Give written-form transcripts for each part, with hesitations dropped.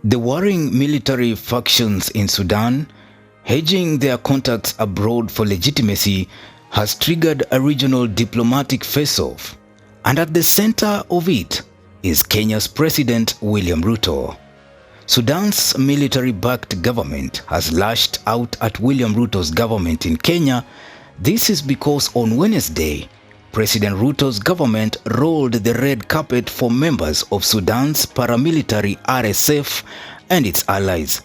The warring military factions in Sudan, hedging their contacts abroad for legitimacy, has triggered a regional diplomatic face-off, and at the center of it is Kenya's President William Ruto. Sudan's military-backed government has lashed out at William Ruto's government in Kenya. This is because on Wednesday, President Ruto's government rolled the red carpet for members of Sudan's paramilitary RSF and its allies.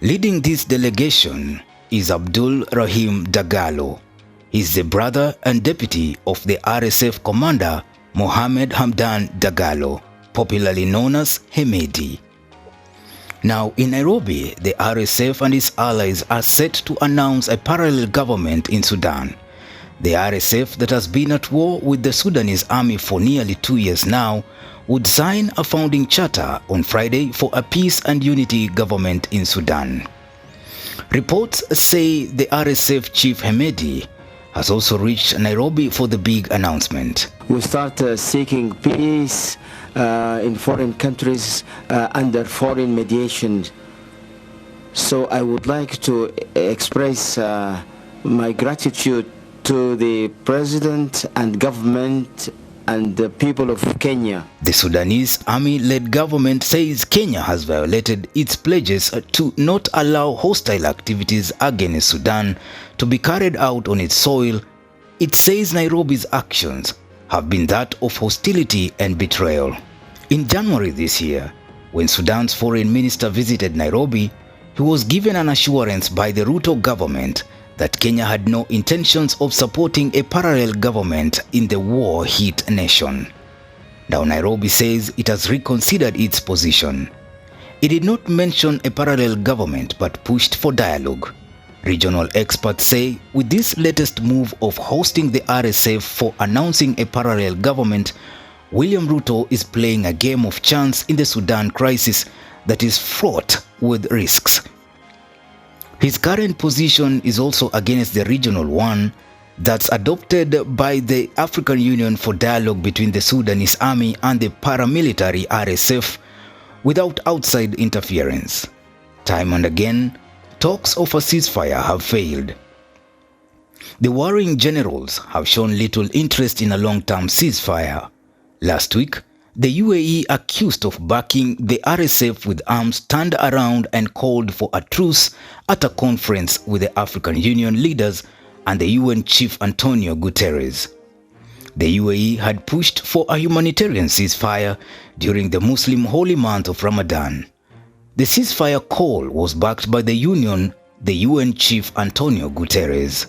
Leading this delegation is Abdel Dagalo. He's the brother and deputy of the RSF commander Mohamed Hamdan Dagalo, popularly known as Hemedti. Now in Nairobi, the RSF and its allies are set to announce a parallel government in Sudan. The RSF, that has been at war with the Sudanese army for nearly 2 years now, would sign a founding charter on Friday for a peace and unity government in Sudan. Reports say the RSF chief Hemedti has also reached Nairobi for the big announcement. We start seeking peace in foreign countries under foreign mediation. So I would like to express my gratitude to the President and government and the people of Kenya. The Sudanese army-led government says Kenya has violated its pledges to not allow hostile activities against Sudan to be carried out on its soil. It says Nairobi's actions have been that of hostility and betrayal. In January this year, when Sudan's foreign minister visited Nairobi, he was given an assurance by the Ruto government that Kenya had no intentions of supporting a parallel government in the war-hit nation. Now Nairobi says it has reconsidered its position. It did not mention a parallel government but pushed for dialogue. Regional experts say with this latest move of hosting the RSF for announcing a parallel government, William Ruto is playing a game of chance in the Sudan crisis that is fraught with risks. His current position is also against the regional one that's adopted by the African Union for dialogue between the Sudanese army and the paramilitary RSF without outside interference. Time and again, talks of a ceasefire have failed. The warring generals have shown little interest in a long-term ceasefire. Last week, the UAE, accused of backing the RSF with arms, turned around and called for a truce at a conference with the African Union leaders and the UN chief Antonio Guterres. The UAE had pushed for a humanitarian ceasefire during the Muslim holy month of Ramadan. The ceasefire call was backed by the UN chief Antonio Guterres.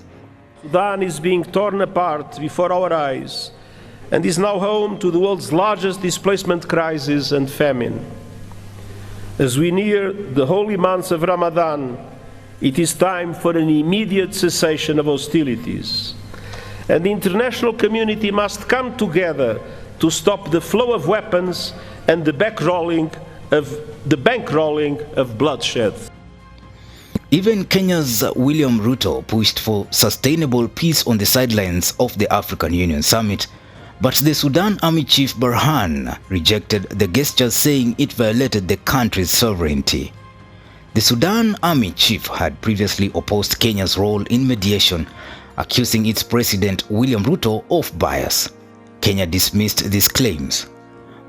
Sudan is being torn apart before our eyes and is now home to the world's largest displacement crisis and famine. As we near the holy months of Ramadan, it is time for an immediate cessation of hostilities. And the international community must come together to stop the flow of weapons and the bankrolling of bloodshed. Even Kenya's William Ruto pushed for sustainable peace on the sidelines of the African Union summit, but the Sudan Army Chief Burhan rejected the gesture, saying it violated the country's sovereignty. The Sudan Army Chief had previously opposed Kenya's role in mediation, accusing its President William Ruto of bias. Kenya dismissed these claims.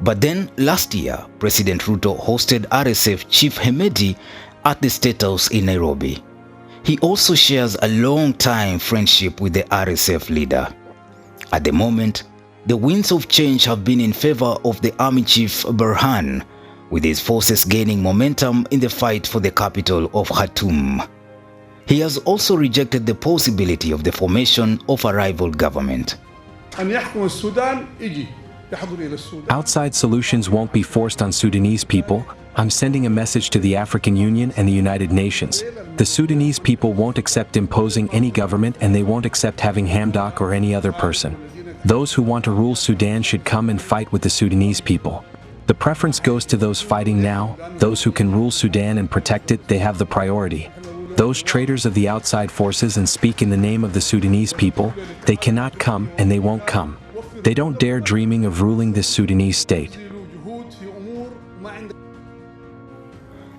But then last year, President Ruto hosted RSF Chief Hemedti at the State House in Nairobi. He also shares a long-time friendship with the RSF leader. At the moment, the winds of change have been in favor of the Army Chief Burhan, with his forces gaining momentum in the fight for the capital of Khartoum. He has also rejected the possibility of the formation of a rival government. Outside solutions won't be forced on Sudanese people. I'm sending a message to the African Union and the United Nations. The Sudanese people won't accept imposing any government, and they won't accept having Hamdok or any other person. Those who want to rule Sudan should come and fight with the Sudanese people. The preference goes to those fighting now. Those who can rule Sudan and protect it, they have the priority. Those traitors of the outside forces and speak in the name of the Sudanese people, they cannot come and they won't come. They don't dare dreaming of ruling this Sudanese state.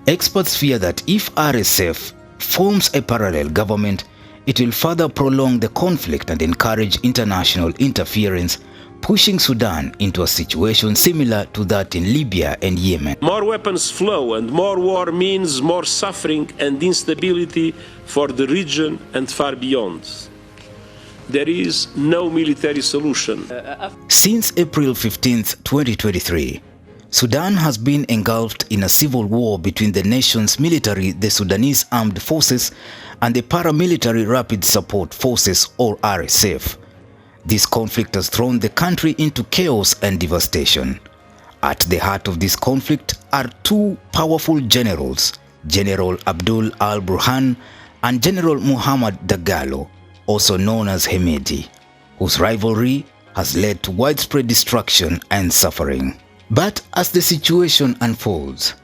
Experts fear that if RSF forms a parallel government, it will further prolong the conflict and encourage international interference, pushing Sudan into a situation similar to that in Libya and Yemen. More weapons flow and more war means more suffering and instability for the region and far beyond. There is no military solution. Since April 15, 2023, Sudan has been engulfed in a civil war between the nation's military, the Sudanese Armed Forces, and the paramilitary Rapid Support Forces, or RSF. This conflict has thrown the country into chaos and devastation. At the heart of this conflict are two powerful generals, General Abdel al-Burhan and General Mohamed Dagalo, also known as Hemedti, whose rivalry has led to widespread destruction and suffering. But as the situation unfolds,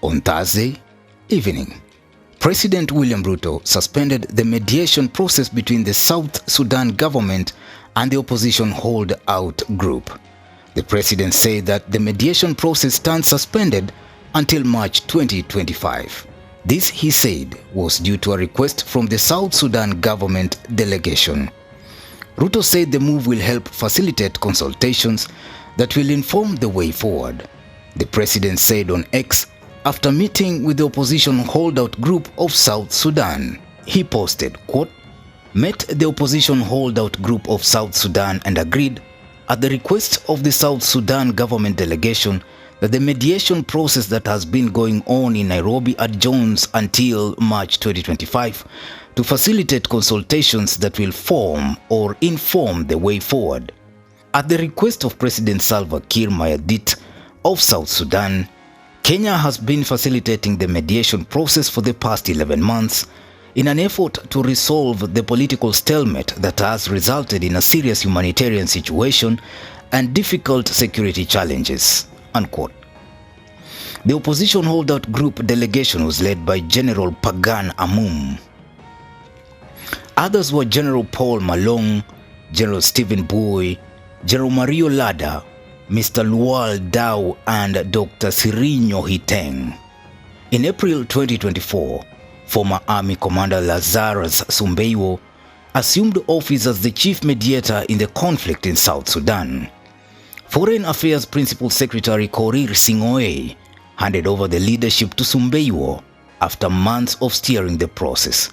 on Thursday evening, President William Ruto suspended the mediation process between the South Sudan government and the opposition holdout group. The president said that the mediation process stands suspended until March 2025. This, he said, was due to a request from the South Sudan government delegation. Ruto said the move will help facilitate consultations that will inform the way forward. The president said on X, after meeting with the opposition holdout group of South Sudan, he posted, quote, met the opposition holdout group of South Sudan and agreed, at the request of the South Sudan government delegation, that the mediation process that has been going on in Nairobi adjourns until March 2025 to facilitate consultations that will form or inform the way forward. At the request of President Salva Kiir Mayardit of South Sudan, Kenya has been facilitating the mediation process for the past 11 months in an effort to resolve the political stalemate that has resulted in a serious humanitarian situation and difficult security challenges, unquote. The opposition holdout group delegation was led by General Pagan Amum. Others were General Paul Malong, General Stephen Boy, General Mario Lada, Mr. Lual Dao, and Dr. Sirinyo Hiteng. In April 2024, former Army Commander Lazarus Sumbeiwo assumed office as the chief mediator in the conflict in South Sudan. Foreign Affairs Principal Secretary Korir Sing'oei handed over the leadership to Sumbeiwo after months of steering the process.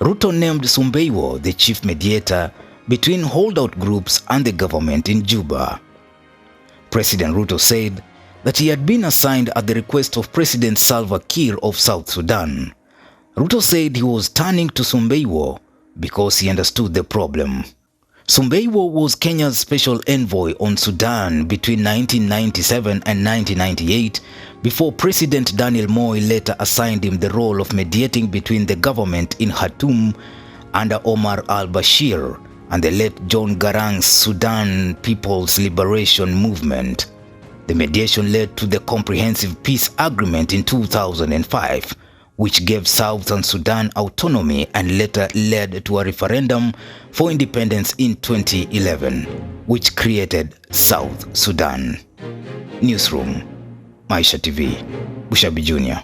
Ruto named Sumbeiwo the chief mediator between holdout groups and the government in Juba. President Ruto said that he had been assigned at the request of President Salva Kiir of South Sudan. Ruto said he was turning to Sumbeiwo because he understood the problem. Sumbeiwo was Kenya's special envoy on Sudan between 1997 and 1998 before President Daniel Moi later assigned him the role of mediating between the government in Khartoum under Omar al-Bashir and the late John Garang's Sudan People's Liberation Movement. The mediation led to the Comprehensive Peace Agreement in 2005, which gave Southern Sudan autonomy and later led to a referendum for independence in 2011, which created South Sudan. Newsroom, Maisha TV, Bushabi Jr.